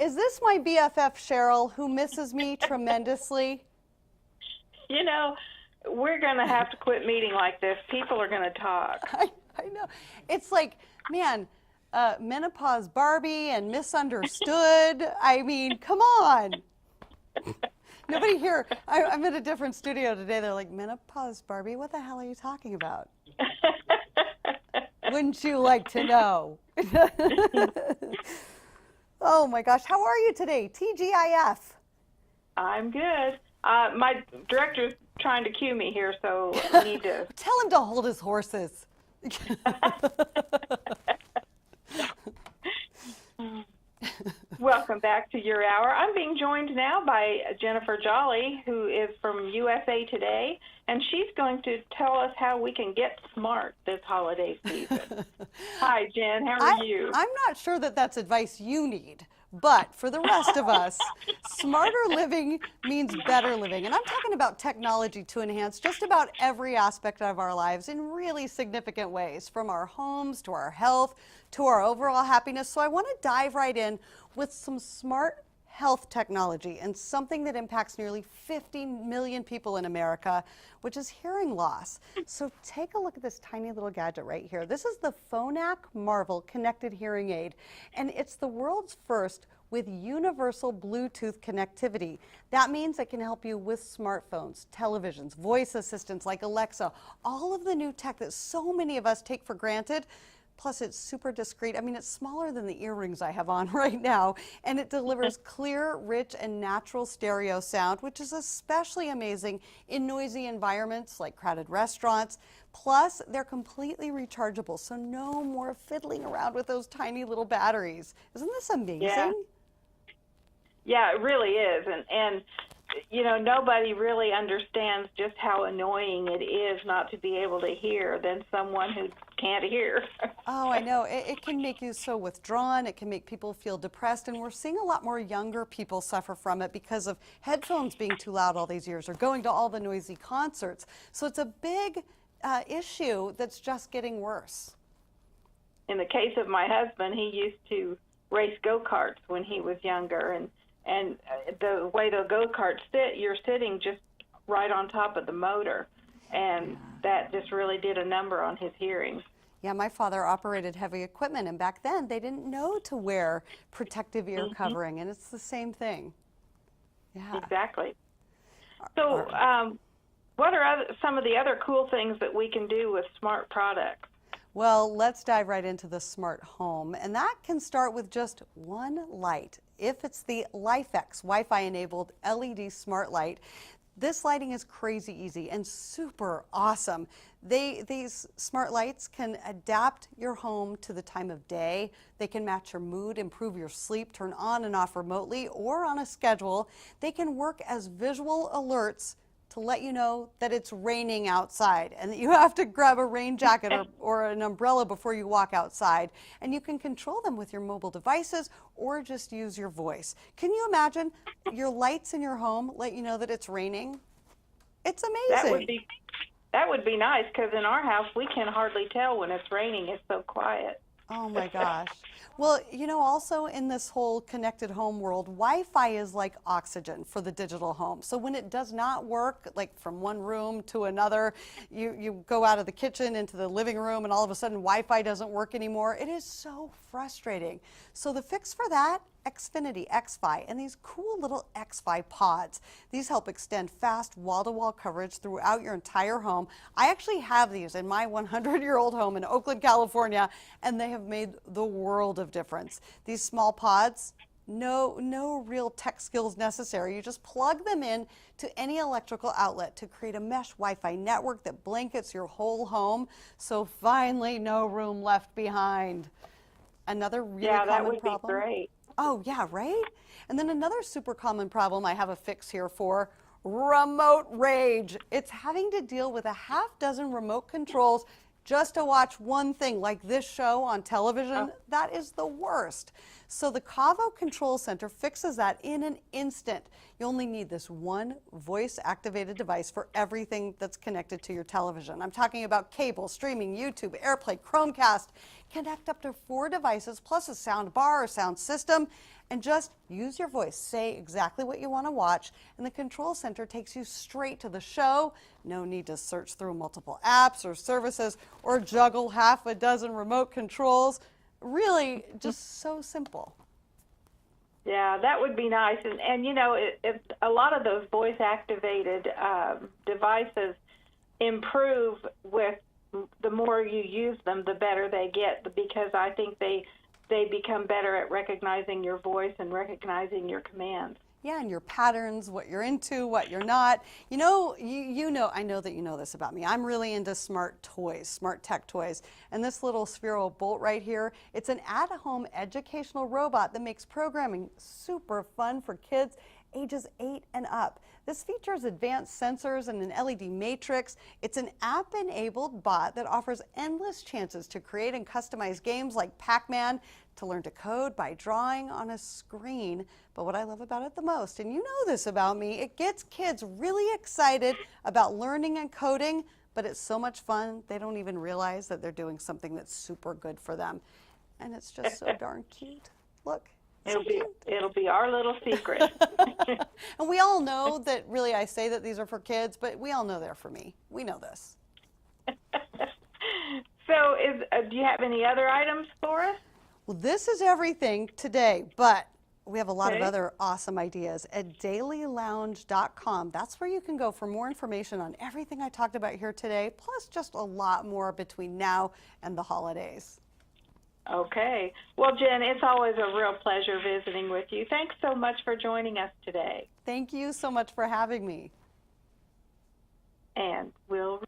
Is this my BFF Cheryl who misses me tremendously? You know, we're going to have to quit meeting like this. People are going to talk. I know. It's like, man, menopause Barbie and misunderstood. I mean, come on. Nobody here. I'm in a different studio today. They're like, menopause Barbie? What the hell are you talking about? Wouldn't you like to know? Oh my gosh. How are you today? TGIF. I'm good. My director's trying to cue me here, so I need to. Tell him to hold his horses. Welcome back to your hour. I'm being joined now by Jennifer Jolly, who is from USA Today, and she's going to tell us how we can get smart this holiday season. Hi, Jen. How are you? I'm not sure that that's advice you need, but for the rest of us, smarter living means better living. And I'm talking about technology to enhance just about every aspect of our lives in really significant ways, from our homes to our health to our overall happiness. So I want to dive right in with some smart health technology and something that impacts nearly 50 million people in America, which is hearing loss. So take a look at this tiny little gadget right here. This is the Phonak Marvel connected hearing aid, and it's the world's first with universal Bluetooth connectivity. That means it can help you with smartphones, televisions, voice assistants like Alexa, all of the new tech that so many of us take for granted. Plus, it's super discreet. I mean, it's smaller than the earrings I have on right now, and it delivers clear, rich, and natural stereo sound, which is especially amazing in noisy environments like crowded restaurants. Plus, they're completely rechargeable, so no more fiddling around with those tiny little batteries. Isn't this amazing? Yeah, it really is. And you know, nobody really understands just how annoying it is not to be able to hear than someone who can't hear. Oh, I know. It can make you so withdrawn. It can make people feel depressed. And we're seeing a lot more younger people suffer from it because of headphones being too loud all these years or going to all the noisy concerts. So it's a big issue that's just getting worse. In the case of my husband, he used to race go-karts when he was younger, and the way the go-karts sit, you're sitting just right on top of the motor, and that just really did a number on his hearing. Yeah, my father operated heavy equipment, and back then they didn't know to wear protective ear covering, and it's the same thing. Yeah. Exactly. So what are some of the other cool things that we can do with smart products? Well, let's dive right into the smart home, and that can start with just one light. If it's the LifeX Wi-Fi enabled LED smart light, this lighting is crazy easy and super awesome. These smart lights can adapt your home to the time of day. They can match your mood, improve your sleep, turn on and off remotely or on a schedule. They can work as visual alerts to let you know that it's raining outside and that you have to grab a rain jacket or an umbrella before you walk outside. And you can control them with your mobile devices or just use your voice. Can you imagine your lights in your home let you know that it's raining? It's amazing. That would be nice, because in our house we can hardly tell when it's raining. It's so quiet. Oh my gosh. Well, you know, also in this whole connected home world, Wi-Fi is like oxygen for the digital home. So when it does not work, like from one room to another, you go out of the kitchen into the living room and all of a sudden Wi-Fi doesn't work anymore. It is so frustrating. So the fix for that, Xfinity XFi and these cool little XFi pods. These help extend fast wall-to-wall coverage throughout your entire home. I actually have these in my 100-year-old home in Oakland, California, and they have made the world of difference. These small pods, no real tech skills necessary. You just plug them in to any electrical outlet to create a mesh Wi-Fi network that blankets your whole home. So finally, no room left behind. Another really common problem. Yeah, that would be great. Oh, yeah, right? And then another super common problem I have a fix here for, remote rage. It's having to deal with a half dozen remote controls just to watch one thing like this show on television. That is the worst. So the Cavo Control Center fixes that in an instant. You only need this one voice-activated device for everything that's connected to your television. I'm talking about cable, streaming, YouTube, AirPlay, Chromecast, Connect up to 4 devices plus a sound bar or sound system and just use your voice. Say exactly what you want to watch, and the control center takes you straight to the show. No need to search through multiple apps or services or juggle half a dozen remote controls. Really, just so simple. Yeah, that would be nice. And you know, a lot of those voice-activated devices improve with the more you use them, the better they get, because I think they become better at recognizing your voice and recognizing your commands. Yeah, and your patterns, what you're into, what you're not. You know, I know that you know this about me. I'm really into smart toys, smart tech toys. And this little spherical bolt right here, it's an at-home educational robot that makes programming super fun for kids ages 8 and up. This features advanced sensors and an LED matrix. It's an app-enabled bot that offers endless chances to create and customize games like Pac-Man, to learn to code by drawing on a screen. But what I love about it the most, and you know this about me, it gets kids really excited about learning and coding, but it's so much fun, they don't even realize that they're doing something that's super good for them. And it's just so darn cute. Look. It'll be our little secret. And we all know that, really, I say that these are for kids, but we all know they're for me. We know this. So do you have any other items for us? Well, this is everything today, but we have a lot of Okay. other awesome ideas at dailylounge.com. That's where you can go for more information on everything I talked about here today, plus just a lot more between now and the holidays. Okay. Well, Jen, it's always a real pleasure visiting with you. Thanks so much for joining us today. Thank you so much for having me. And we'll